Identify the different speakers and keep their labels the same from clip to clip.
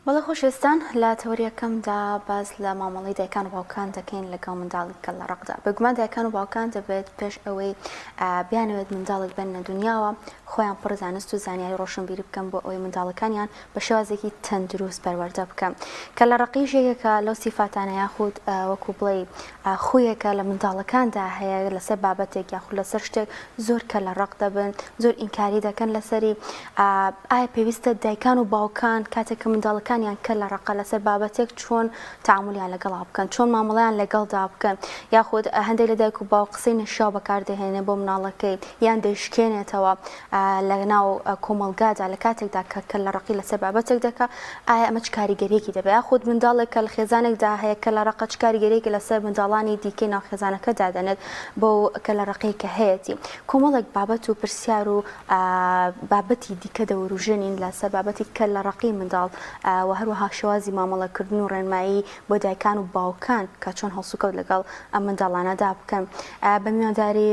Speaker 1: وڵە خۆشەویستان لە تەوریەکەمدا باز لە مامەڵی دایکان و باوکان دەکەین لەگەڵ منداڵی کە لە ڕقدا بەگومان دایکان و باوکان دەبێت پێش ئەوەی بیانەوێت منداڵێک بنە دنیاوە خۆیان پڕ زانست و زانیاری ڕۆشنبیری بکەن بۆ ئەوەی منداڵەکانیان بە شێوازێکی تەندروست پەروەردە بکەن کە لە ڕقیژێکەکە لەو سیفاتانە یاخود وەکو بڵێ خویەکە لە منداڵەکاندا هەیە لەسەر بابەتێک یاخود لەسەر شتێک زۆر کە لە ڕق دەبن زۆر ئینکاری دەکەن لەسەری ئایا پێویستە دایکان و باوکان کاتێک کە منداڵەکانیان کە لە ڕقە لەسەر بابەتێک چۆن تعاملیان لەگەڵا بکەن چۆن مامەڵەیان لەگەڵدا بکەن یاخود هەندێک لە دایک و باوک قسەی نەشیاو بەکاردەهێنێ بۆ مناڵەکەی یان دەیشکێنێتەوە لە ناو کۆمەلگادا لە کاتێکدا کە لە ڕقی لەسەر بابەتێک دەکا ئایا ئەمە چ کاریگەریەکی دەبێت یاخود منداڵێک کە لە خێزانێکدا هەیە کە لە ڕقە چ کاریگەریەکی لەسەر منداڵانی دیکەی ناو خێزانەکە دادەنێت بۆ کە لە ڕقەی کە هەیەی کۆمەڵێک بابەت و پرسیار و بابەتی دیکە دەوروژێنین لەسەر بابەتی کە لە ڕقی منداڵ و هەروەها شێوازی مامەڵەکردن و ڕێنمایی بۆ دایکان و باوکان کە چۆن هەڵسوکەوت لەگەڵ ئەم منداڵانەدا بکەن بە میوانداری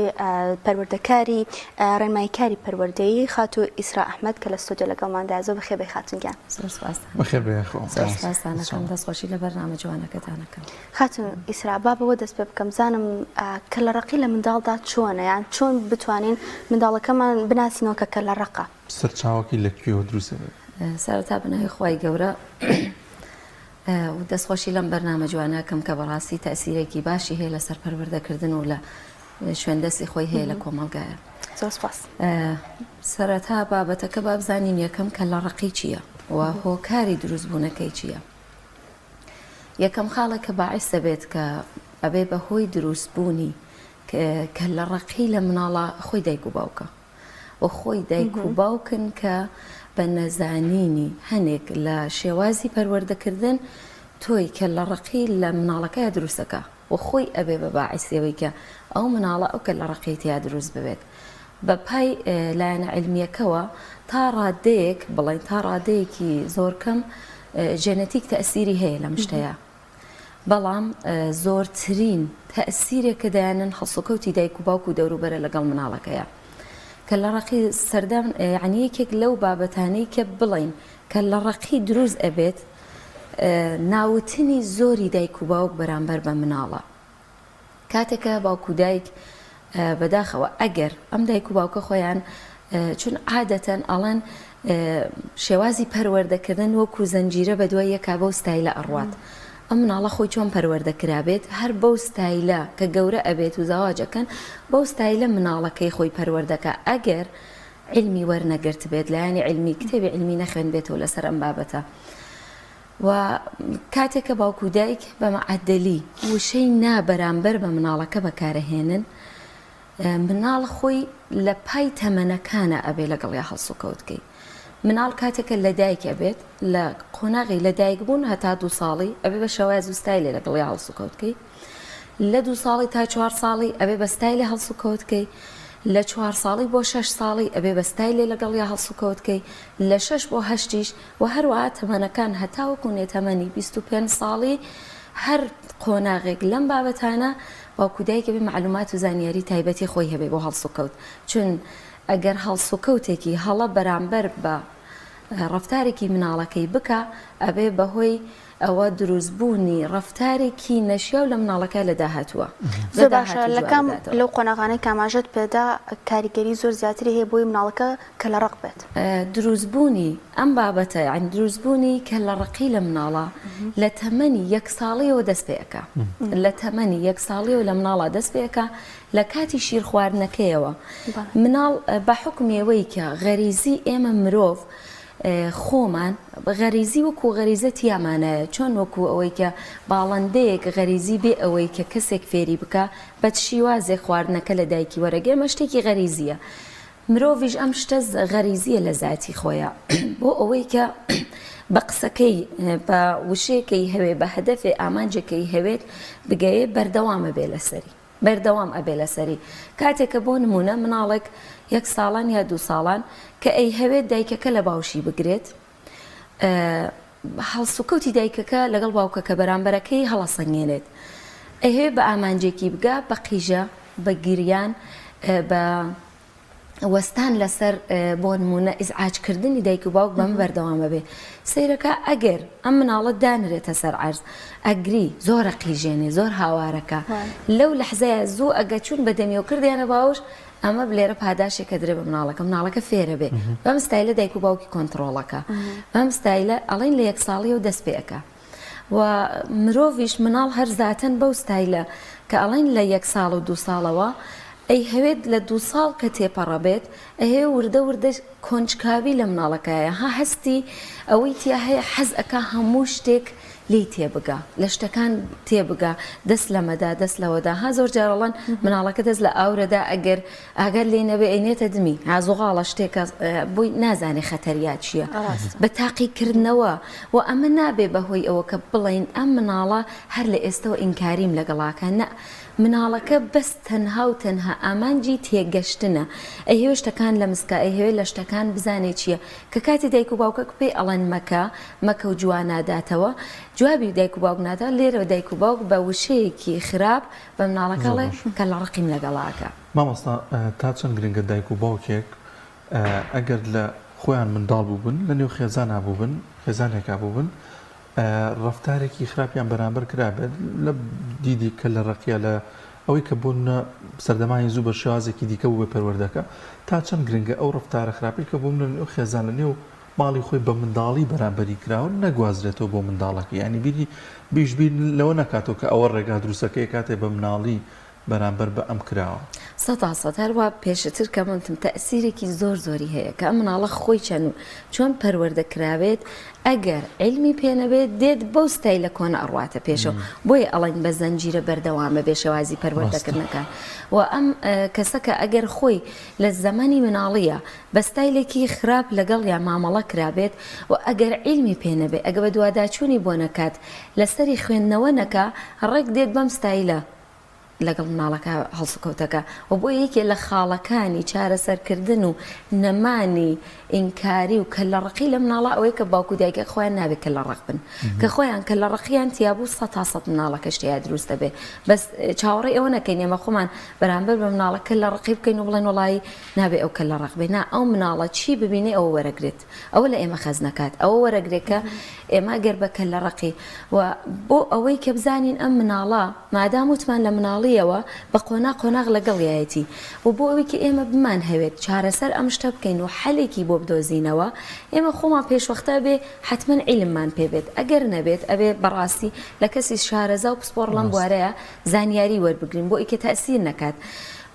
Speaker 1: پەروەردەکاری ڕێنماییکاری پەروەردەیی خاتو ئیسرا ئەحمەد کە لە ستۆدیۆ لەگەڵماندا زۆر بەخێر بێ خاتونگیان
Speaker 2: سپاسانەکەم دەستخۆشی لە بەرنامە جوانەکەتانەکەم
Speaker 1: خاتون ئیسرا با بەوە دەست پێ بکەم زانم کە لە ڕقی لە منداڵدا چۆنە یان چۆن بتوانین منداڵەکەمان بناسینەوە کە لە ڕقە
Speaker 3: سەرچاوەکی لەکوێوە دروست
Speaker 2: سەرەتا بنای خی گەورە و دەستخۆشی لەم بەرنامە جوانەکەم کە بەڕاستی تەسیرێکی باشی هەیە لە سەرپەروەردەکردن و لە شوێندەستی خۆی هەیە لە کۆمەڵگایە سەرەتا بابەتەکە با بزانین یەکەم کە لە ڕقی چییە و هۆکاری دروستبوونەکەی چییە یەکەم خاڵە کە باعث دەبێت کە ئەبێ بەهۆی دروستبوونی کە لە ڕقی لە مناڵە خۆی دایک و باوکە و خۆی دایک و باوکن کە بە نەزانینی هەنێک لە شێوازی پەروەردەکردن تۆی کە لە ڕقی لە مناڵەکەی دروستەکە و خۆی ئەبێ بە باعثیەوەی کە ئەو مناڵە ئەو کە لە ڕقی تیا دروست ببێت بە پای لایەنە علمیەکەوە تا ڕادەیەک بڵین تا ڕادەیەکی زۆر کەم ژێنەتیک تەئسیری هەیە لە مشتەیە بەڵام زۆرترین تەئسیرێک کە دەیانن هەڵسوکەوتی دایک و باوک و دەوروبەرە لەگەڵ مناڵەکەیە کە لە ڕقی سەردەم یعنی یەکێک لەو بابەتانەی کە بڵین کە لە ڕقی دروست ئەبێت ناوتنی زۆری دایک و باوک بەرامبەر بە مناڵە کاتێکە باوک و دایک بەداخەوە ئەگەر ئەم دایک و باوکە خۆیان چون عادەتەن ئەڵەن شێوازی پەروەردەکردن وەکو زەنجیرە بە دوای یەکا بەو ستایلە ئەڕوات ئەم مناڵە خۆی چۆن پەروەردەکرابێت هەر بەو ستایلە کە گەورە ئەبێت و زاواجەکەن بەو ستایلە مناڵەکەی خۆی پەروەردەکە ئەگەر علمی وەرنەگرت بێت لایەنی علمی کتێبی علمی نەخوێن بێتەوە لەسەر ئەم بابەتە و کاتێککە باوک و دایک بە مەعەدەلی وشەی نابەرامبەر بە مناڵەکە بەکارەهێنن مناڵ خۆی لە پای تەمەنەکانە ئەبێ لەگەڵیا هەڵسوکەوتکەی مناڵ کاتێکە لە دایکە بێت لە قۆناغی لە دایک بوون هەتا 2 ساڵی ئەبێ بە شێوازی و ستایلێ لەگەڵیا هەڵسوکەوتکەی لە 2 ساڵی تا 4 ساڵی ئەبێ بە ستایلێ هەڵسوکەوتکەی لە 4 ساڵی بۆ 6 ساڵی ئەبێ بە ستایلێ لەگەڵیا هەڵسوکەوتکەی لە 6 بۆ 8 و هەروەها تەمەنەکان هەتا وەکو نێتەمەنی 25 ساڵی هەر قۆناغێک لەم بابەتانە باوک و دایکە بێ معلومات و زانیاری تایبەتی خۆی هەبێ بۆ هەڵسوکەوت چون ئەگەر هەڵسوکەوتێکی هەڵە بەرامبەر بە ڕفتارێکی مناڵەکەی بکە ئەبێ بەهۆی ئەوە دروستبوونی ڕفتارێکی نەشیا و لە مناڵەکە لە داهاتووە
Speaker 1: زۆر باشە لەکەم لەو قۆناغانەی کاماژت پێدا کاریگەری زۆر زیاتری هەیە بۆی مناڵەکە کە لە ڕق بێت
Speaker 2: دروستبوونی ئەم بابەتە یعنی دروستبوونی کە لە ڕقی لە مناڵە لە تەمەنی 1 ساڵیەوە دەست پێەکە لە تەمەنی 1 ساڵیەوە لە مناڵە دەست پێەکە لە کاتی شیر خواردنەکەیەوە مناڵ بە حکمێوەی کە غەریزی ئێمە مرۆڤ خۆمان غەریزی وەکو غەریزە تیامانایە چۆن وەکو ئەوەی کە باڵندەیەک غەریزی بێ ئەوەی کە کەسێک فێری بکە بە شیوازێ خواردنەکە لە دایکی وەرەگێ ئەمە شتێکی غەریزیە مرۆڤیش ئەم شتە غەریزیە لە ذاتی خۆیە بۆ ئەوەی کە بە قسەکەی بە وشەیەکەی هەوێ بە هەدەفێ ئامانجەکەی هەوێت بگەیە بەردەوامە بێ لەسەری بەردەوام ئەبێ لەسەری کاتێکە بۆ نمونە مناڵێک 1 ساڵان یا 2 ساڵان کە ئەی هەوێت دایکەکە لە باوشی بگرێت هەڵسوکەوتی دایکەکە لەگەڵ باوکەکە بەرامبەرەکەی هەڵەسەنگێنێت ئەهێ بە ئامانجێکی بگا بە قیژە بە گریان بە وەستان لەسەر بۆ نمونە ئیزعاجکردنی دایک و باوک بەمە بەردەوامە بێ سیرەکە ئەگەر ئەم مناڵە دانرێتە سەر عەرز ئەگری زۆرە قیژێنێ زۆر هاوارەکە لەو لەحزەیە زوو ئەگە چوون بە دەمی و کردیانە باوش ئەمە بلێرە پاداشێکە درێ بە مناڵەکە فێرە بێ بەم ستایلە دایک و باوکی کۆنتڕۆڵەکە بەم ستایلە ئەڵێن لە یەک ساڵی و دەست پێەکە و مرۆڤیش مناڵ هەر زاتەن بەو ستایلە کە ئەڵێن لە یەک ساڵ و 2 ساڵەوە ئەی هەوێت لە 2 ساڵ کە تێپەڕەبێت ئەهێ وردە کۆنجکاوی لە مناڵەکەیە ها هەستی ئەوەی تیا هەیە حەز ئەکا هەموو شتێک لی تێبگا لە شتەکان تێبگا دەست لەمەدا دەست لەوەدا ها زۆر جارەڵەن مناڵەکە دەست لە ئاورەدا ئەگەر لێ نەبێ ئەینێتە دمی هازوغاڵە شتێکە بۆی نازانێ خەتەریا چییە بە تاقیکردنەوە و ئەمە نابێ بەهۆی ئەوە کە بڵین ئەم مناڵە هەر لە ئێستەوە ئینکاریم لەگەڵاکە نە مناڵەکە بەس تەنها و تەنها ئامانجی تێگەشتنە ئەهێ شتەکان لە مسکە ئەهێ لە شتەکان بزانێت چییە کە کاتی دایک و باوکە پێی ئەڵەن مەکە و جواناداتەوە جوابی دایک و باوک نادا لێرە دایک و باوک بە وشەیەکی خراپ بە مناڵەکەڵێ کە لە ڕقیم لەگەڵاکە
Speaker 3: مامۆستا تا چەند گرنگە دایک و باوکێک ئەگەر لە خۆیان منداڵ بووبن لە نێو خێزان هەبووبن خێزانێکا بووبن ڕفتارێکی خراپیان بەرامبەر کرابێت لە دیدی کە لە ڕقیە لە ئەوەی کە بوون سەردەمانی زوو بە شێوازێکی دیکە بوو بە پەروەردەکە تا چەند گرنگە ئەو ڕفتارە خراپی کە بوون لە نێو خێزان لە نێو ماڵی خۆی بە منداڵی بەرامبەری کراون نەگوازرێتەوە بۆ منداڵەکە یعنی بیشبیر لەوە نکاتەوە کە ئەوە ڕێگا دروستەکەی کاتێ بە مناڵی بەرامبەر بە ئەم کراوە
Speaker 2: 100% هەروە پێشتر کە منتم تەسیرێکی زۆری هەیە کە ئەم مناڵە خۆی چەند و چۆن پەروەردەکراوێت ئەگەر علمی پێنەبێت دێت بەو ستایلە کۆنە ئەڕواتە پێشەوە بۆیە ئەڵێن بە زەنجیرە بەردەوامە بێشەوازی پەروەردەکردنەکان و ئەم کەسەکە ئەگەر خۆی لە زەمانی مناڵیە بە ستایلێکی خراپ لەگەڵ یا مامەڵە کرابێت و ئەگەر علمی پێنەبێت ئەگە بە دوواداچوونی بۆ نەکات لەسەری خوێندنەوە نەکا ڕێک دێت بەم ستایلە لەگەڵ مناڵەکە هەڵسوکەوتەکە و بۆ یەکێ لە خاڵەکانی چارەسەرکردن و نەمانی ئینکاری و کە لە ڕقی لە مناڵە ئەوەی کە باوکو دایکە خۆیان نابێت کە لە ڕق بن کە خۆیان کە لە ڕقیان تیابوو 100% مناڵەکە شتیا دروستە بێ بەس چاوەڕێی ئەوە نەکەین ئێمە خۆمان بەرامبەر بە مناڵەکە لە ڕقی بکەین و بڵێن وڵی نابێ ئەو کە لە ڕق بێ نا ئەو مناڵە چی ببینێ ئەوە وەرەگرێت ئەوە لە ئێمە خەز نەکات ئەوە وەرەگرێکە ئێمە گەر بەکە لە ڕقی و بۆ ئەوەی کە بزانین ئەم مناڵە مادام وتمان لە مناڵیەوە بە قۆناق لەگەڵیایەتی و بۆ ئەوەی کە ئێمە بمان هەوێت چارەسەر ئەم شتە بکەین و حەلێکی بۆ بدۆزینەوە ئێمە خۆمان پێشوەختە بێ حتمما عیلممان پێبێت ئەگەر نەبێت ئەبێ بەڕاستی لە کەسی شارەزا و پسپۆڕ لەم بوارەیە زانیاری وەربگرین بۆ ئیکە تەسیر نەکات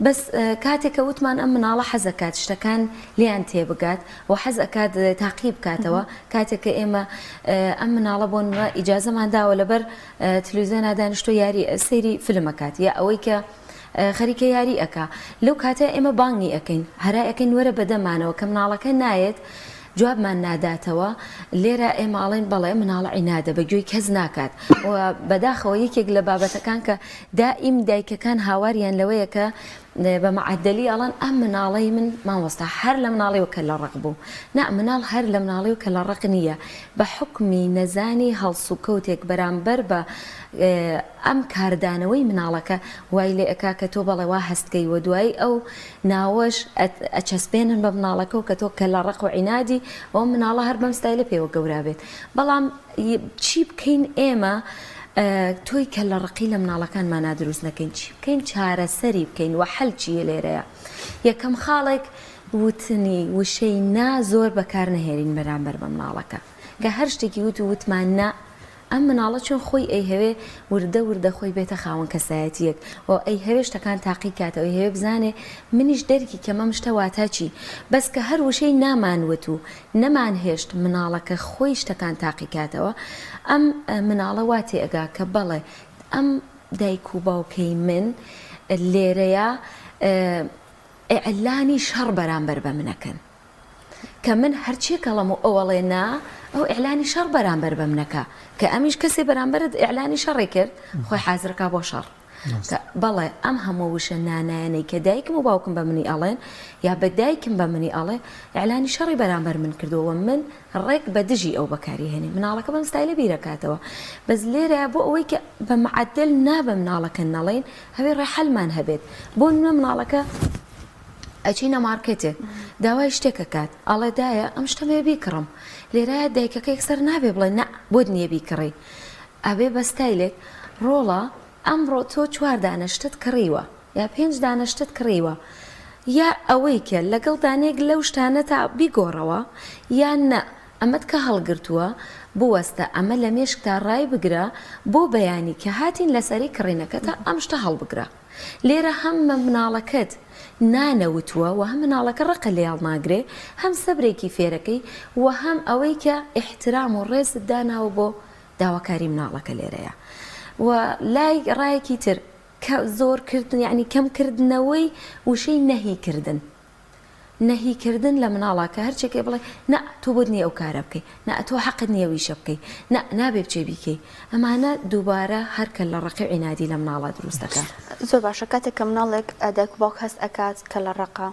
Speaker 2: بەس کاتێکە وتمان ئەم مناڵە حەزەکات شتەکان لیان تێبگات و حەزەکات تاقیب کاتەوە کاتێککە ئێمە ئەم مناڵە بۆن ئیجازەمان داوە لەبەر تلویزیۆنا دانیشتۆ یاری سەیری فیلمەکات یا ئەوەی کە خەریکە یاری ئەکا لەو کاتە ئێمە بانگی ئەەکەین هەرای ئەەکەین وەرە بەدەمانەوە کە مناڵەکە نایەت جوابمان ناداتەوە لێرە ئێماڵین بەڵێ مناڵە عینادە بەگوێی کەس ناکات و بەداخەوە یەکێک لە بابەتەکان کە دائیم دایکەکان هاواریان لەوەیە کە بە معدلی ئەڵەن ئەم مناڵی من مامۆستا هەر لە مناڵیەوە کە لە ڕق بوو نا مناڵ هەر لە مناڵی و کە لە ڕق نییە بە حکمی نەزانی هەڵسوکەوتێک بەرامبەر بە ئەم کاردانەوەی مناڵەکە وای لێ ئەکا کە تۆ بەڵێ وا هەستکەی وە دوایی ئەو ناوەش ئەچەسپێنن بە مناڵەکە و کە تۆ کە لە ڕق و عینادی ئەو مناڵە هەر بەم ستایلە پێوە گەورابێت بەڵام چی بکەین ئێمە تۆی کە لە ڕقی لە مناڵەکانمان نادروست نەکەین چی بکەین چارەسەری بکەین وە حەل چیە لێرەیە یەکەم خاڵێک وتنی وشەی نا زۆر بەکار نەهێرین بەرامبەر بە مناڵەکە کە هەر شتێکی وتمان نا ئەم مناڵە چۆن خۆی ئەی هەوێ وردە خۆی بێتە خاوەن کەسایەتیەک و ئەی هەوێ شتەکان تاقی کاتەوە هەوێ بزانێ منیش دەرکی کە مەم شتە واتە چی بەس کە هەر وشەی نامانوت و نەمان هێشت مناڵەکە خۆی شتەکان تاقی کاتەوە ئەم مناڵە واتێ ئەگا کە بەڵێ ئەم دایک و باوکەی من لێرەیە ئیعلانی شەڕ بەرامبەر بە منەکەن کە من هەرچی کەڵەم و ئەوەڵێ نا ئەو ئیعلانی شەڕ بەرامبەر بە منەکە کە ئەمیش کەسێ بەرامبەرت ئیعلانی شەڕێ کرد خۆی حازرەکە بۆ شەڕ بەڵێ ئەم هەموو وشە نانایانەی کە دایکم و باوکم بە منی ئەڵێن یا بە دایکم بە منی ئەڵێ ئیعلانی شەڕی بەرامبەر من کردەوە من ڕێک بە دژی ئەو بەکاری هێنێ مناڵەکە بەم ستایلە بیرەکاتەوە بەس لێرە بۆ ئەوەی کە بە معدل نابە مناڵەکە نەڵێن هەوێ ڕێحەلمان هەبێت بۆ مناڵەکە ئەچینە مارکێتێک داوای شتێکە کات ئەڵێ دایە ئەم شتەمێ بیکڕم لێرایە دایکەکە یەکسەر نابێ بڵێ نە بۆ نییە بیکڕی ئەبێ بە ستایلێک ڕۆڵە ئەمڕۆ تۆ 4 دانەشتت کڕیوە یا 5 دانەشتت کڕیوە یا ئەوەی کە لەگەڵ دانێک لەو شتانە تا بیگۆڕەوە یان نە ئەمەد کە هەڵگرتووە بوەستە ئەمە لە مێشک تا ڕای بگرە بۆ بەیانی کە هاتین لەسەری کڕینەکە تا ئەم شتە هەڵبگرە لێرە هەم مناڵەکەت نانەوتووە و هەم مناڵەکە ڕقە لێڵ ناگرێ هەم سەبرێکی فێرەکەی و هەم ئەوەی کە احترام و ڕێزت داناوە بۆ داواکاری مناڵەکە لێرەیە و لای ڕایەکی تر کە زۆرکردن یعنی کەمکردنەوەی وشەی نەهیکردن نەهیکردن لە مناڵاکە هەرچێکێ بڵێ نا تۆ بۆ نییە ئەو کارە بکەی نا تۆ حەقت نییە ویشە بکەی نابێ بچێ بیکەی ئەمانە دووبارە هەرکە لە ڕقی عینادی لە مناڵە دروستەکە
Speaker 1: زۆر باشە کاتێک کە مناڵێک دایک و باوک هەست ئەکات کە لە ڕقا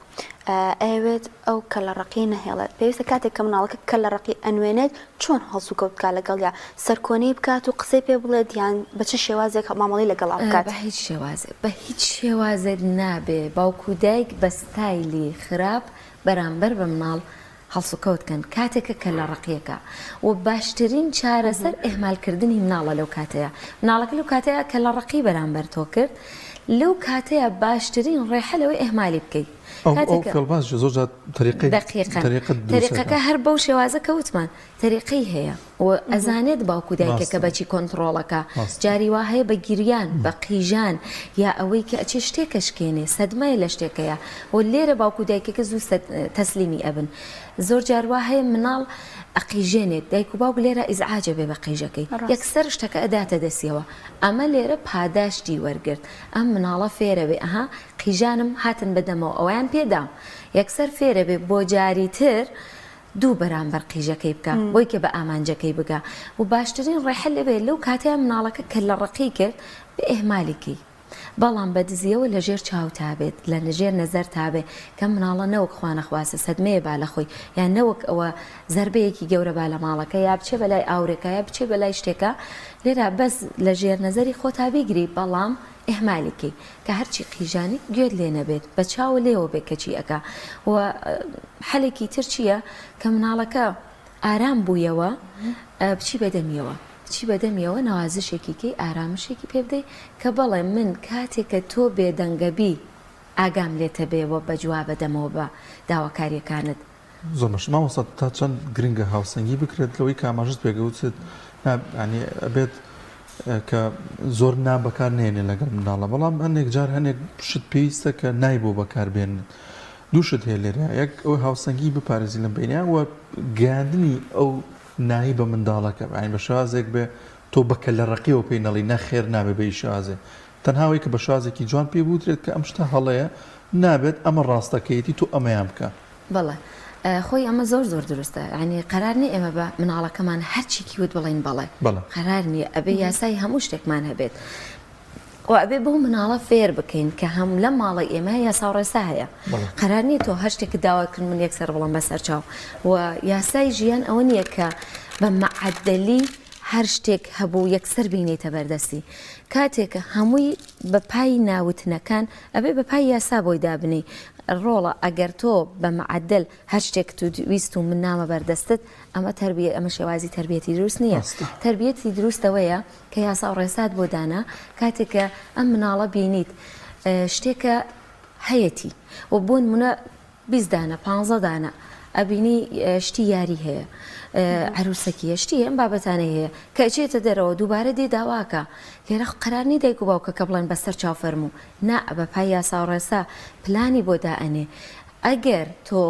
Speaker 1: ئەوێت ئەو کە لە ڕقی نەهێڵێت پێویستە کاتێک کە مناڵەکە کە لە ڕقی ئەنوێنێت چۆن هەڵسو کەوتکە لەگەڵ یا سەرکۆنی بکات و قسەی پێ بڵێت یان بە چ شێوازێک مامەڵی لەگەڵ بکات
Speaker 2: بە هیچ شێوازێک نابێ باوکو دایک بە ستایلی خراپ بەرامبەر بە مناڵ هەڵسوکەوتکەن کاتێکە کە لە ڕقیەکە و باشترین چارەسەر ئێمالکردنی مناڵە لەو کاتەیە مناڵەکە لەو کاتەیە کە لە ڕقی بەرامبەر تۆ کرد لەو کاتەیە باشترین ڕێحە لەوەی ئێمالی بکەیت تەریقەکە هەر بەو شێوازە کەوتمان تەریقەی هەیە و ئەزانێت باوکو دایکەکە بەچی کۆنتڕۆڵەکە جاری وا هەیە بە گیریان بە قیژان یا ئەوەی کە ئەچێ شتێکەشکێنێ سەدمای لە شتێکەیە و لێرە باوکو دایکەکە زوو تەسلیمی ئەبن زۆر جاروا هەیە مناڵ ئەقیژێنێت دایک و باوک لێرە ئیزعاجە بێ بە قیژەکەی یەکسەر شتەکە ئەداتە دەستیەوە ئەمە لێرە پاداشتی وەرگرت ئەم مناڵە فێرە بێ ئەها قیژانم هاتن بەدەمەوە ئەویان پێدام یەکسەر فێرە بێ بۆ جاری تر دوو بەرامبەر قیژەکەی بکە بۆی کە بە ئامانجەکەی بگە و باشترین ڕێحە لەبێ لەو کاتەیە مناڵەکە کە لە ڕقی کرد بە ئێهمالیکی بەڵام بەدزیەوە لە ژێر چاو تابێت لە نەژێر نەزەر تابێت کە مناڵە نەوەک خوانەخواسە سەدمەیە با لە خۆی یان نەوەک ئەوە زەربەیەکی گەورە با لە ماڵەکە یا بچێ بەلای ئاورێکە یا بچێ بەلای شتێکە لێرە بەس لە ژێر نەزەری خۆ تابیگری بەڵام ئێهمالێکی کە هەرچی قیژانی گوێت لێ نەبێت بە چاوە لێەوە بێت کەچی ئەکا و حەلێکی تر چییە کە مناڵەکە ئارام بوویەوە بچی بەدەمیەوە چی بەدەمیەوە نەوازشێکیکەی ئارامشێکی پێ بدەی کە بەڵێ من کاتێککە تۆ بێدەنگەبی ئاگام لێتە بێەوە بە جواب بەدەمەوە بە داواکاریەکانت
Speaker 3: زۆرمەش مامۆستا تا چەند گرنگە هاوسەنگی بکرێت لەوەی کاماژت پێگەوتێت ینی ئەبێت کە زۆر نابەکار نێنێ لەگەڵ مناڵە بەڵام هەندێک جار هەندێک شت پێویستە کە نای بۆ بەکاربێنن دووشت هەیە لێرە یەک ئەو هاوسەنگی بپارێزی لەم بینیان وە گاندنی ئەو نایی بە منداڵەکە بە شازێک بێ تۆ بەکە لە ڕقیەوە پێی نەڵی نەخێر نابێ بە شازێ تەنهاوەی کە بە شازێکی جوان پێ بوترێت کە ئەم شتە هەڵەیە نابێت ئەمە ڕاستەکەیەتی تۆ ئەمەیان بکە
Speaker 2: بەڵێ خۆی ئەمە زۆر دروستە ینی قەرار نیە ئێمە بە مناڵەکەمان هەرچیکی وت بڵین بەڵێ قەرار نییە ئەبێ یاسای هەموو شتێکمان هەبێت و ئەبێ بۆ مناڵە فێر بکەین کە هەم لە ماڵی ئێمە یاسا ڕێسا هەیە قەرار نیە تۆ هەر شتێک داواکردن من یەکسەر بڵم بەسەر چاو و یاسای ژیان ئەوە نییە کە بە مەعەدەلی هەر شتێک هەبوو یەکسەر بینێتە بەردەستی کاتێکە هەمووی بە پای ناوتنەکان ئەبێ بە پای یاسا بۆی دابنی ڕۆڵە ئەگەر تۆ بە مەعەدەل هەر شتێک تو ویست و من نامە بەردەستت ئەمە تربیە ئەمە شێوازی تربیەتی دروست نییە تربیەتی دروستەوەیە کە یاسا و ڕێسات بۆ دانا کاتێکە ئەم مناڵە بینیت شتێکە هەیەی و بۆ نمونە 20 دانە 15 دانە ئەبینی شتی یاری هەیە عروسەکیە شتی ئەم بابەتانەی هەیە کە ئەچێتە دەرەوە دووبارە دێ داواکە لێرە قەرارنی دایک و باوکەکە بڵێن بەسەر چاو فەرموو نا بە پای یاسا و ڕێسا پلانی بۆ دائەنێ ئەگەر تۆ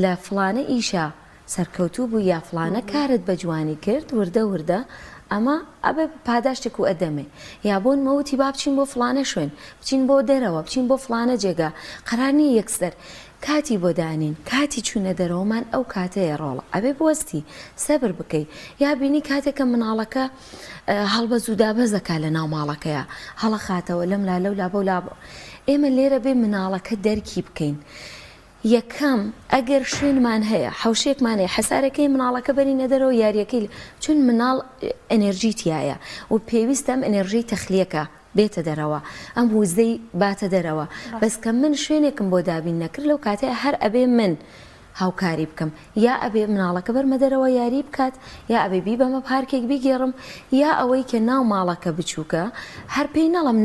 Speaker 2: لە فڵانە ئیشە سەرکەوتوو بوو یا فڵانە کارت بە جوانی کرد وردە ئەمە ئەبێ پاداشتێک و ئەدەمێ یا بۆ نمەوتی با بچین بۆ فڵانە شوێن بچین بۆ دەرەوە بچین بۆ فڵانە جێگا قەرارنی یەکسەر کاتی بۆ دانین کاتی چوونە دەرەوەمان ئەو کاتەیە ڕۆڵە ئەبێ بوەستی سەبر بکەیت یا بینی کاتێکە مناڵەکە هەڵبە زوودابەزەکە لە ناو ماڵەکەیە هەڵە خاتەوە لەم لا لەو لا بەو لا ئێمە لێرە بێ مناڵەکە دەرکی بکەین یەکەم ئەگەر شوێنمان هەیە حوشێکمان هەیە حەسارەکەی مناڵەکە بەرینە دەرەوە یاریەکەی چون مناڵ ئەنێرژی تایە و پێویستە ئەم ئەنێرژی تەخلیەکە بێتە دەرەوە ئەم وزەی باتە دەرەوە بەس کە من شوێنێکم بۆ دابین نەکرد لەو کاتەیە هەر ئەبێ من هاوکاری بکەم یا ئەبێ مناڵەکە بەرمە دەرەوە یاری بکات یا ئەبێ بی بەمە پارکێک بیگێڕم یا ئەوەی کە ناو ماڵەکە بچووکە هەر پێی نەڵم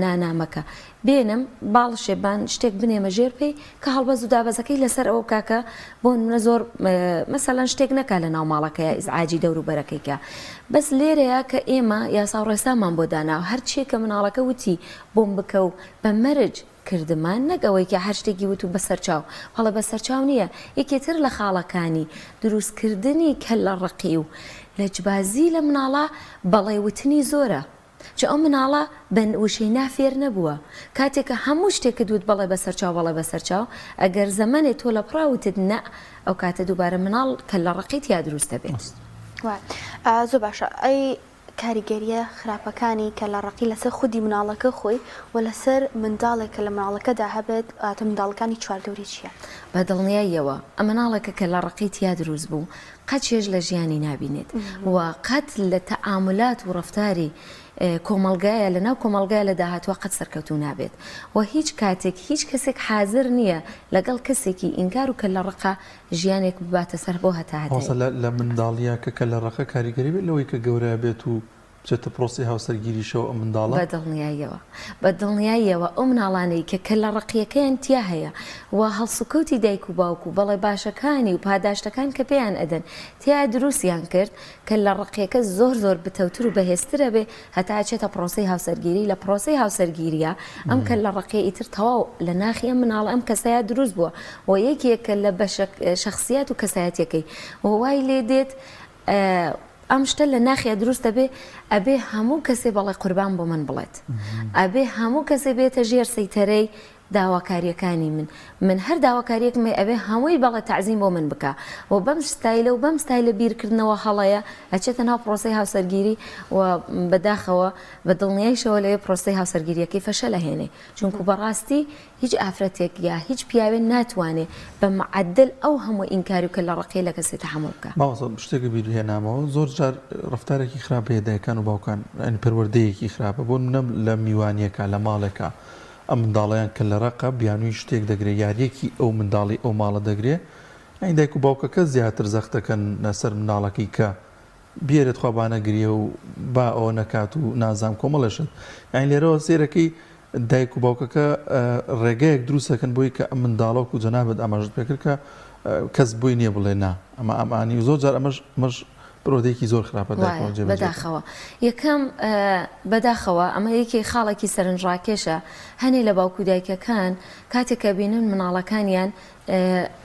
Speaker 2: نانامەکە بێنم باڵشێبان شتێک بنێمە ژێر پێی کە هەڵبەز و دابەزەکەی لەسەر ئەو کاکە بۆ منە زۆر مەسەلەن شتێک نەکا لە ناو ماڵەکە یا ئیزعاجی دەوروبەرەکەیکە بەس لێرەیە کە ئێمە یاسا و ڕێسامان بۆ داناوە هەر چێکە مناڵەکە وتی بۆم بکە و بە مەرج کردمان نەگەوەی کە هەر شتێکی وت و بەسەرچاو هەڵە بەسەرچاو نییە یەکێتر لە خاڵەکانی دروستکردنی کە لە ڕقی و لەجبازی لە مناڵە بەڵێوتنی زۆرە چ ئەو مناڵە بە وشەی نافێر نەبووە کاتێککە هەموو شتێکە دوت بەڵێ بەسەرچاو بەڵێ بەسەرچاو ئەگەر زەمانێت تۆ لە پراوتت نە ئەو کاتە دووبارە مناڵ کە لە ڕقیت یا دروستە بێت
Speaker 1: زۆر باشە ئەی کاریگەریە خراپەکانی کە لە ڕقی لەسەر خودی مناڵەکە خۆی و لەسەر منداڵێک کە لە مناڵەکەدا هەبێت ئاتە منداڵەکانی چواردەوری چییە؟
Speaker 2: بە دڵنیاییەوە ئەم مناڵێکە کە لە ڕقی تیا دروست بوو قەت چێژ لە ژیانی نابینێت و قەت لە تەعاملات و ڕفتاری کۆمەلگایە لە ناو کۆمەلگای لە داهاتوە قەت سەرکەوتو نابێت و هیچ کاتێک هیچ کەسێک حاضر نییە لەگەڵ کەسێکی ئینکار و کە لە ڕقا ژیانێک بباتە سەر بۆ هەتا
Speaker 3: لە منداڵیە کە لە ڕقە کاریگەری بێت لەوەی کە گەورە بێت و بچێتە پرۆسی هاوسەرگیریشەوە ئەم منداڵە
Speaker 2: بە دڵنیاییەوە ئەو مناڵانەی کە لە ڕقیەکەیان تیا هەیە و هەڵسوکەوتی دایک و باوک و بەڵێ باشەکانی و پاداشتەکان کە پێیان ئەدەن تیا دروستیان کرد کە لە ڕقیەکە زۆر بتەوتر و بەهێزترە بێ هەتا چێتە پرۆسی هاوسەرگیری لە پرۆسی هاوسەرگیریە ئەم کە لە ڕقی ئیتر تەواو لە ناخی ئەم مناڵە ئەم کەسایە دروست بووە و یەکێکە لە شخصیات و کەسایەتەکەی وای لێ دێت ئەم شتە لە ناخیە دروستە بێ ئەبێ هەموو کەسێ بەڵێ قوربان بۆ من بڵێت ئەبێ هەموو کەسێ بێتە ژێر سەیتەرەی داواکاریەکانی من هەر داواکاریەکمێ ئەبێ هەمووی بەڵێ تعزیم بۆ من بکە و بەم ستایلە و بەم ستایلە بیرکردنەوە هەڵەیە ئەچێتە ناو پرۆسی هاوسەرگیری و بەداخەوە بە دڵنیاییشەوە لەوێ پرۆسی هاوسەرگیریەکەی فەشە لە هێنێ چونکو بەڕاستی هیچ ئافرەتێک یا هیچ پیاوێن ناتوانێت بە معدل ئەو هەموو ئینکاری و کە لە ڕقی لە کەسێ تەحمل بکە
Speaker 3: باوەسە شتێکی بیرهێنامەوە زۆر جار ڕفتارێکی خراپە دایکان و باوکان ئەنی پەروەردەیەکی خراپە بۆ نەم لە میوانیەکە لە ماڵێکە ئەم منداڵیان کە لە ڕقە بیانووی شتێک دەگرێت یاریەکی ئەو منداڵی ئەو ماڵە دەگرێت ئەین دایک و باوکەکە زیاتر زەختەکەن لەسەر مناڵەکەی کە بێرێت خوابانە گریە و با ئەوە نەکات و نازام کۆمەڵەشت ئەین لێرەوە سێرەکەی دایک و باوکەکە ڕێگەیەک دروستەکەن بۆی کە ئەم منداڵە و جەنابەت ئاماژت پێکرد کە کەس بۆی نییە بڵێ نا ئەمە ئەمانی و زۆر جار ئەمەش پرۆدەیەکی زۆر خراپە
Speaker 2: بەداخەوە یەکەم بەداخەوە ئەمە یەکی خاڵێکی سەرنجڕاکێشە هەنێ لە باوکو دایکەکان کاتێککە بینن مناڵەکانیان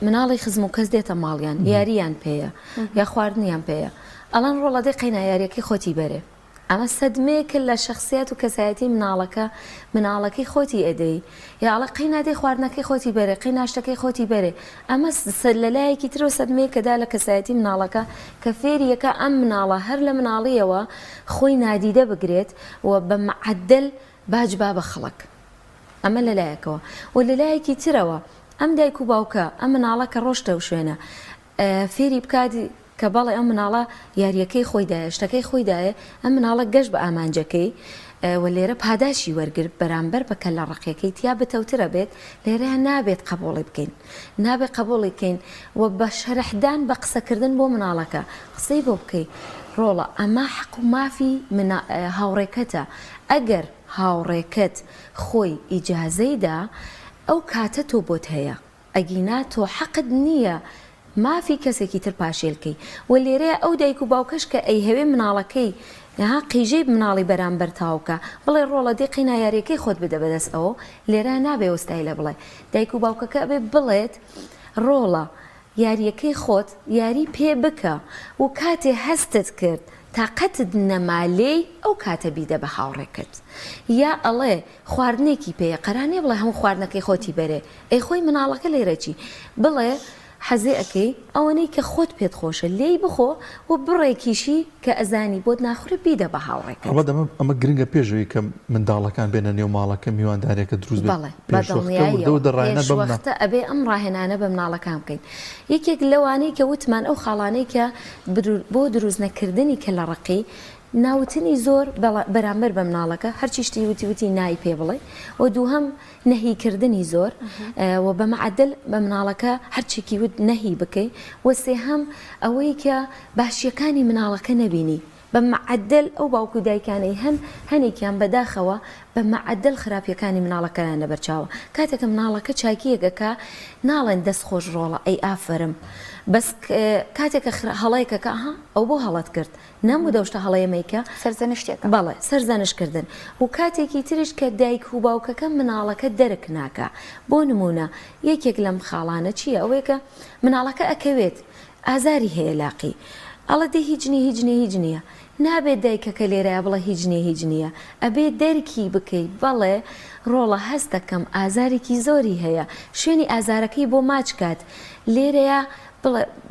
Speaker 2: مناڵی خزم و کەس دێتە ماڵیان یاریان پێیە یا خواردنیان پێیە ئەڵەن ڕۆڵەدەی قەینا یاریەکەی خۆتی بەرێ ئەمە سەدمەیەکە لە شخصیت و کەسایەتی مناڵەکەی خۆتی ئەدەی یاڵە قەینادەی خواردنەکەی خۆتی بەرێ قەیناشتەکەی خۆتی بەرێ ئەمە لەلایەکی ترۆ سەدمەیەکەدا لە کەسایەتی مناڵەکە کە فێریەکە ئەم مناڵە هەر لە مناڵیەوە خۆی نادیدە بگرێت و بە معدل باج با بە خەڵک ئەمە لەلایەکەوە و لەلایەکی ترەوە ئەم دایک و باوکە ئەم مناڵەکە ڕۆشتە و شوێنە فێری بکاتی کە بەڵێ ئەم مناڵە یاریەکەی خۆیدایە شتەکەی خۆیدایە ئەم مناڵە گەشت بە ئامانجەکەی و لێرە پاداشی وەرگرت بەرامبەر بەکە لە ڕقیەکەی تیا بتەوترە بێت لێرە نابێت قبوڵی بکەین نابێت قبوڵی بکەین و بە شەرحدان بە قسەکردن بۆ مناڵەکە قسەی بۆ بکەی ڕۆڵە ئەمە حەق و مافی هاوڕێکەتە ئەگەر هاوڕێکەت خۆی ئیجازەیدا ئەو کاتە تۆ بۆت هەیە ئەگینا تۆ حەقت نییە مافی کەسێکی تر پاشێلکەی و لێرەیە ئەو دایک و باوکەش کە ئەی هەوێ مناڵەکەی نەها قیژەی مناڵی بەرامبەر تاوکە بڵێ ڕۆڵە دێ قینایاریەکەی خۆت بدە بەدەست ئەوە لێرە نابێ وەستای لە بڵێ دایک و باوکەکە ئەبێ بڵێت ڕۆڵە یاریەکەی خۆت یاری پێ بکە و کاتێ هەستت کرد تاقەتت نەمالێی ئەو کاتە بیدە بە هاوڕێکت یا ئەڵێ خواردنێکی پێیە قەرانێ بڵێ هەموو خواردنەکەی خۆتی بەرێ ئەی خۆی مناڵەکە لێرەچی بڵێ حەزێ ئەەکەی ئەوەنەی کە خۆت پێت خۆشە لێی بخۆ و بڕێکیشی کە ئەزانی بۆت ناخورە بیدە بە هاوڕێک
Speaker 3: ئەمە گرنگە پێشەوەی کە منداڵەکان بێنە نێو ماڵەکە میواندارێکە دروست
Speaker 2: بەڵێ ئەبێ ئەم ڕاهێنانە بە مناڵەکان بکەین یەکێک لەوانەی کە وتمان ئەو خاڵانەی کە بۆ دروست نەکردنی کە لە ڕقی ناوتنی زۆر بەرامبەر بە مناڵەکە هەرچی شتی وتی نای پێ بڵێ و دووهەم نەهیکردنی زۆر و بە معدل بە مناڵەکە هەرچێکی وت نەهی بکەی و سێهەم ئەوەی کە باشیەکانی مناڵەکە نەبینی بە معدل ئەو باوکو دایکانەی هەنێکیان بەداخەوە بە معدل خراپیەکانی مناڵەکەیان لەبەرچاوە کاتێکە مناڵەکە چاکیەکەکە ناڵێن دەست خۆش ڕۆڵە ئەی ئافرم بەس کاتێکە هەڵەیەکەکە ئەو بۆ هەڵەت کرد نەموو دەشتە هەڵەیەمەیکە
Speaker 1: سەرزەنشتێکە
Speaker 2: بەڵێ سەرزانشکردن و کاتێکی تریش کە دایک و باوکەکە مناڵەکە دەرک ناکە بۆ نمونە یەکێک لەم خاڵانە چییە ئەوەیە کە مناڵەکە ئەکەوێت ئازاری هەیە لاقی ئەڵە دێ هیچ نییە نابێت دایکەکە لێرەیە بڵە هیچ نییە ئەبێ دەرکی بکەیت بەڵێ ڕۆڵە هەست دەکەم ئازارێکی زۆری هەیە شوێنی ئازارەکەی بۆ ماچ کات لێرەیە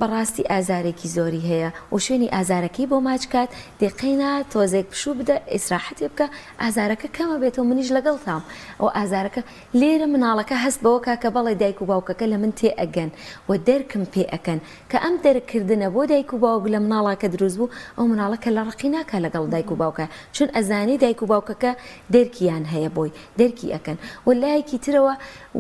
Speaker 2: بەڕاستی ئازارێکی زۆری هەیە و شوێنی ئازارەکەی بۆ ماچ کات دقینا تۆزێک پشوو بدە ئیسراحەتی بکە ئازارەکە کەمە بێتەوە منیش لەگەڵ تام ئەو ئازارەکە لێرە مناڵەکە هەست بەوە کاکە بەڵێ دایک و باوکەکە لە من تێ ئەگەن و دەرکم پێ ئەەکەن کە ئەم دەرکردنە بۆ دایک و باوک لە مناڵەکە دروست بوو ئەو مناڵەکە لە ڕقی ناکە لەگەڵ دایک و باوکە چون ئەزانی دایک و باوکەکە دەرکیان هەیە بۆی دەرکی ئەەکەن و لایەکی ترەوە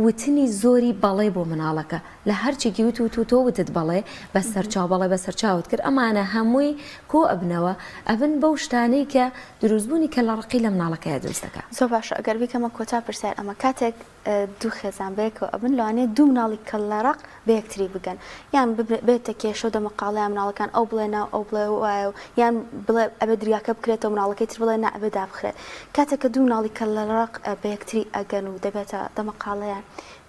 Speaker 2: وتنی زۆری بەڵێ بۆ مناڵەکە لە هەرچێکی وت تۆ وتت بەڵێ بە سەرچاو بەڵێ بە سەرچاوت کرد ئەمانە هەمووی کۆ ئەبنەوە ئەبن بەو شتانەی کە دروستبوونی کە لە ڕقی لە مناڵەکەی دروستەکە
Speaker 1: زۆر باشە ئەگەر بیکەمە کۆتا پرسیار ئەمە کاتێک دوو خێزان بەیەکەوە ئەبن لەوانەیە دوو مناڵی کەللەڕق بە یەکتری بگەن یان بێتە کێشە دە مەقاڵەیان مناڵەکان ئەو بڵێ ناو ئەو بڵێ وایە یان بڵێ ئەبێ دریاکە بکرێتەوە مناڵەکەی تر بڵێ نابێ دابخرێت کاتێککە دوو مناڵی کەللەڕق بە یەکتری ئەگەن و دەبێتە دەمەقاڵەیان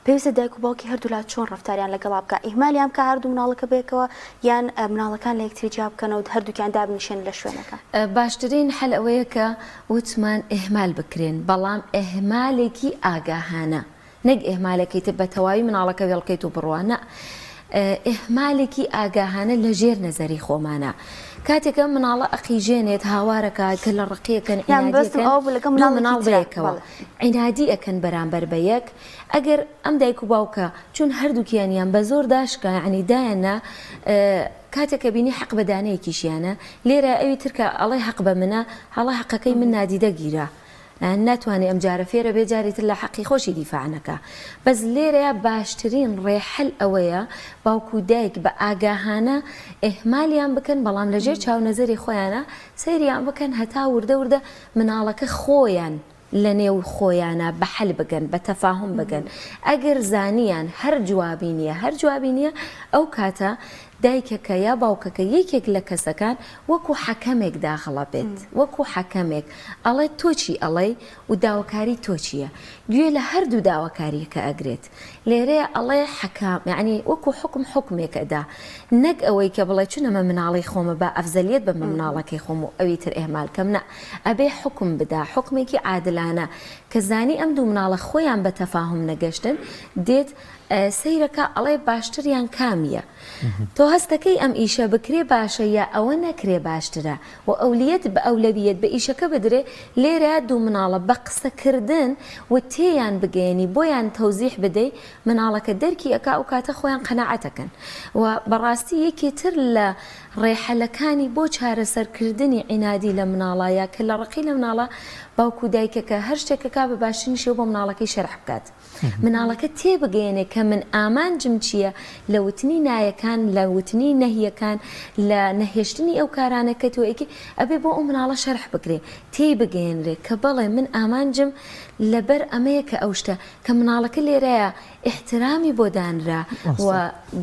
Speaker 1: پێویستە دایک و باوکی هەردوو لا چۆن ڕفتاریان لەگەڵا بکە ئیهمالیان کە هەردوو مناڵەکە بێکەوە یان مناڵەکان لە یەکتری جیا بکەنەوە هەردووکیان دابنیشێن لە شوێنەکە
Speaker 2: باشترین حەل ئەوەیە کە وتمان ئێهمال بکرێن بەڵام ئێهمالێکی ئاگاهانە نەک ئێهمالەکەی تر بە تەواوی مناڵەکە وێڵکەیت و بڕوانە ئێهمالێکی ئاگاهانە لە ژێر نەزەری خۆمانە کاتێکە مناڵە ئەقیژێنێت هاوارەکە کە لە ڕقیەکەن مناڵ بەیەکەوە عینادی ئەکەن بەرامبەر بە یەک ئەگەر ئەم دایک و باوکە چون هەردووکیانیان بە زۆر داشکە ینی دایانە کاتێکە بینی حەق بەدانەیەکیشیانە لێرە ئەوی ترکە ئەڵێ حەق بە منە هەڵە حەقەکەی من نادیدەگیرە ناتوانێت ئەم جارە فێرە بێ جاریتر لە حەقی خۆشی دیفاعنەکە بەس لێرەیە باشترین ڕێحل ئەوەیە باوکو دایک بە ئاگاهانە ئێهمالیان بکەن بەڵام لەژێر چاونەزەری خۆیانە سەیریان بکەن هەتا وردە مناڵەکە خۆیان لە نێو خۆیانە بە حەل بگەن بە تەفاهم بگەن ئەگەر زانیان هەر جوابی نییە ئەو کاتە دایکەکە یا باوکەکە یەکێک لە کەسەکان وەکو حەکەمێک داخڵە بێت وەکو حەکەمێک ئەڵێ تۆ چی ئەڵێ و داواکاری تۆ چییە گوێ لە هەردوو داواکاریەکە ئەگرێت لێرەیە ئەڵێ حەکام یعنی وەکو حکمێکەدا نەک ئەوەی کە بڵێ چونەمە مناڵی خۆمە بە ئەفزەلیت بە مناڵەکەی خۆم و ئەوی تر ئێهمالکەم نە ئەبێ حکم بدا حکمێکی عادلانە کە زانی ئەم دوو مناڵە خۆیان بە تەفاهم نەگەشتن دێت سەیرەکە ئەڵێ باشتریان کامیە تۆ هەستەکەی ئەم ئیشە بکرێ باشە یا ئەوە نەکرێ باشترە و ئەولیەت بە ئەولەویەت بە ئیشەکە بدرێ لێرە دوو مناڵە بە قسەکردن و تێیان بگەێنی بۆیان تەوزیح بدەی مناڵەکە دەرکی ئەکا و کاتە خۆیان قەناعەتەکەن و بەڕاستی یەکی تر لە ڕێحەلەکانی بۆ چارەسەرکردنی عینادی لە مناڵایە کە لە ڕقی لە مناڵە باوکو دایکەکە هەر شتێکەکە بە باشترین شێوە بۆ مناڵەکەی شەرح بکات مناڵەکە تێبگەێنێ کە من ئامانجم چییە لە وتنی نایەکان لە وتنی نەهیەکان لە نەهێشتنی ئەو کارانە کە تۆیەکی ئەبێ بۆ ئەو مناڵە شەرح بکرێ تێبگەێنرێ کە بەڵێ من ئامانجم لەبەر ئەمەیە کە ئەو شتە کە مناڵەکە لێرەیە احترامی بۆ دانرا و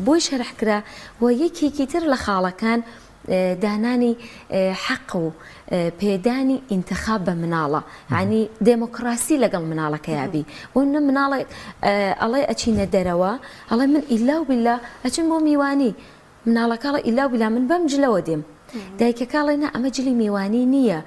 Speaker 2: بۆی شەرح کرا و یەکێکی تر لە خاڵەکان دانانی حەق و پێدانی ئینتخاب بە مناڵە ینی دموکراسی لەگەڵ مناڵەکە یابی وە مناڵێک ئەڵێ ئەچینە دەرەوە ئەڵێ من ئیلا و بیلا ئەچم بۆ میوانی مناڵەکەڵە ئیلا و بیلا من بەم جلەوە دێم دایکەکەڵێ نە ئەمە جلی میوانی نییە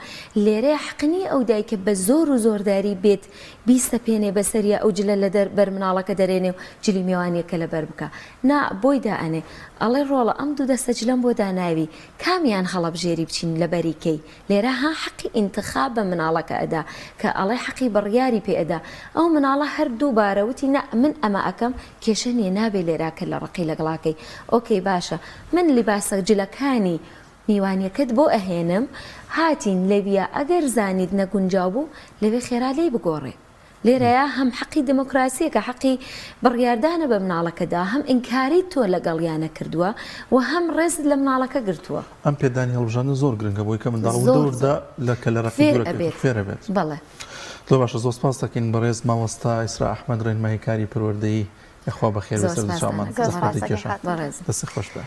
Speaker 2: لێرەیە حقنی ئەو دایکە بە زۆر و زۆرداری بێت بیستە پێنێ بەسەریە ئەو جلە لە بەر مناڵەکە دەرێنێ و جلی میوانیەکە لەبەر بکە نا بۆی دائەنێ ئەڵێ ڕۆڵە ئەم دوو دەستە جلەم بۆ داناوی کامیان هەڵەبژێری بچین لە بەریکەی لێرە ها حەقی ئینتخاب بە مناڵەکە ئەدا کە ئەڵێ حەقی بڕیاری پێ ئەدا ئەو مناڵە هەردوو بارەوتی نە من ئەمە ئەەکەم کێشە نیە نابێ لێراکە لە ڕقی لەگەڵاکەی ئۆکەی باشە من لیباسە جلەکانی میوانیەکەت بۆ ئەهێنم هاتین لێبیا ئەگەر زانیت نەگونجاو بوو لەوێ خێرا لێی بگۆڕێ لێرەیە هەم حەقی دموکراسیەکە حەقی بڕیاردانە بە مناڵەکەدا هەم ئینکاری تۆ لەگەڵیانە کردووە و هەم ڕێزت لە مناڵەکە گرتووە
Speaker 3: ئەم پێدانی هەڵبژانە زۆر گرنگە بۆی کە منداڵ دەوردا لە کەلەرەکەی فێرە بێت
Speaker 2: بەڵێ
Speaker 3: زۆر باشە زۆر سپاس دەکەین بەڕێز مامۆستا ئیسرا ئەحمەد ڕێنمایی کاری پەروەردەیی یخوا بەخێر بەسەر چامان دەستی خۆش بە